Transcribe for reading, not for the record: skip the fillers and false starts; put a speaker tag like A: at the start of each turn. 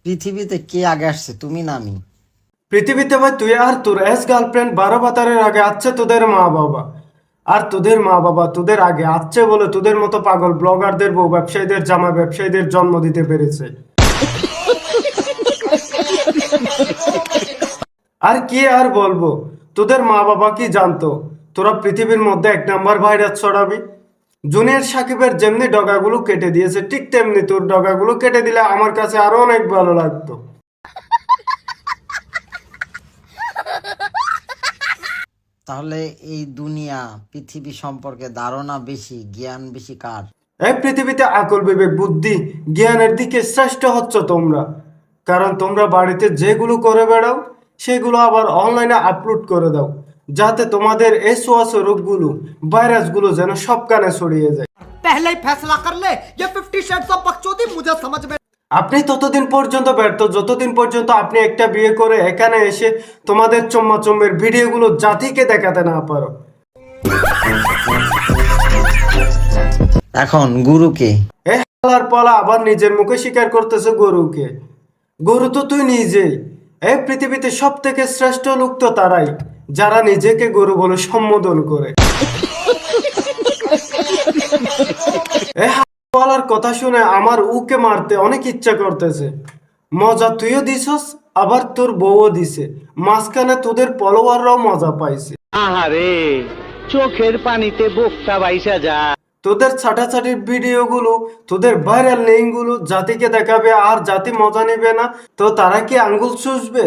A: পৃথিবীতে কে আগে আসছে, তুমি না আমি?
B: পৃথিবীতে ভাই তুই আর তোর এস গার্লফ্রেন্ড 12 বাতারের আগে আসছে তোদের মা বাবা। আর তোদের মা বাবা তোদের আগে আসছে বলে তোদের মতো পাগল ব্লগারদের, বউ ব্যবসায়ীদের, জামা ব্যবসায়ীদের জন্ম দিতে পেরেছে। আর কি আর বলবো, তোদের মা বাবা কি জানতো তোরা পৃথিবীর মধ্যে 1 নাম্বার ভাইরাস ছড়াবি? জুনিয়র সাকিবের যেমনি ডগাগুলো কেটে দিয়েছে, ঠিক তেমনি তোর ডগাগুলো কেটে দিলে আমার কাছে আরো অনেক ভালো লাগতো।
A: তাহলে এই দুনিয়া পৃথিবী সম্পর্কে ধারণা বেশি, জ্ঞান বেশি কার?
B: এই পৃথিবীতে আকল, বিবেক, বুদ্ধি, জ্ঞানের দিকে শ্রেষ্ঠ হচ্ছ তোমরা। কারণ তোমরা বাড়িতে যেগুলো করে বেড়াও সেগুলো আবার অনলাইনে আপলোড করে দাও, যাতে তোমাদের এই ছোঁয়াচে রোগগুলো, ভাইরাসগুলো যেন সব কানে ছড়িয়ে যায়।
C: पहले ही फैसला कर ले, ये 50 शेड्स ऑफ बकचोदी मुझे समझ में।
B: আপনি ততদিন পর্যন্ত ব্যর্থ যতদিন পর্যন্ত আপনি একটা বিয়ে করে এখানে এসে তোমাদের চম্মাচম্মের ভিডিওগুলো জাতিকে দেখাতে না পারো।
A: এখন গুরুকে?
B: এ হালার পালা আবার নিজের মুখে স্বীকার করতেছে গরুকে। গরু তো তুই নিজেই। এই পৃথিবীতে সব থেকে শ্রেষ্ঠ লোক তো তারাই যারা নিজেকে গরু বলে সম্বোধন করে। এই হালার কথা শুনে আমার উকে মারতে অনেক ইচ্ছা করতেছে। মজা তুইও দিছস, আবার তোর বউও দিছে, মাঝখানে তোদের ফলোয়াররাও মজা পাইছে।
D: আহারে, চোখের পানিতে বোকটা বাইসা যা।
B: তোদের ছাটাছাটির ভিডিওগুলো, তোদের ভাইরাল লিঙ্কগুলো জাতিকে দেখাবে আর জাতি মজা নেবে না, তো তারা কি আঙ্গুল চুষবে?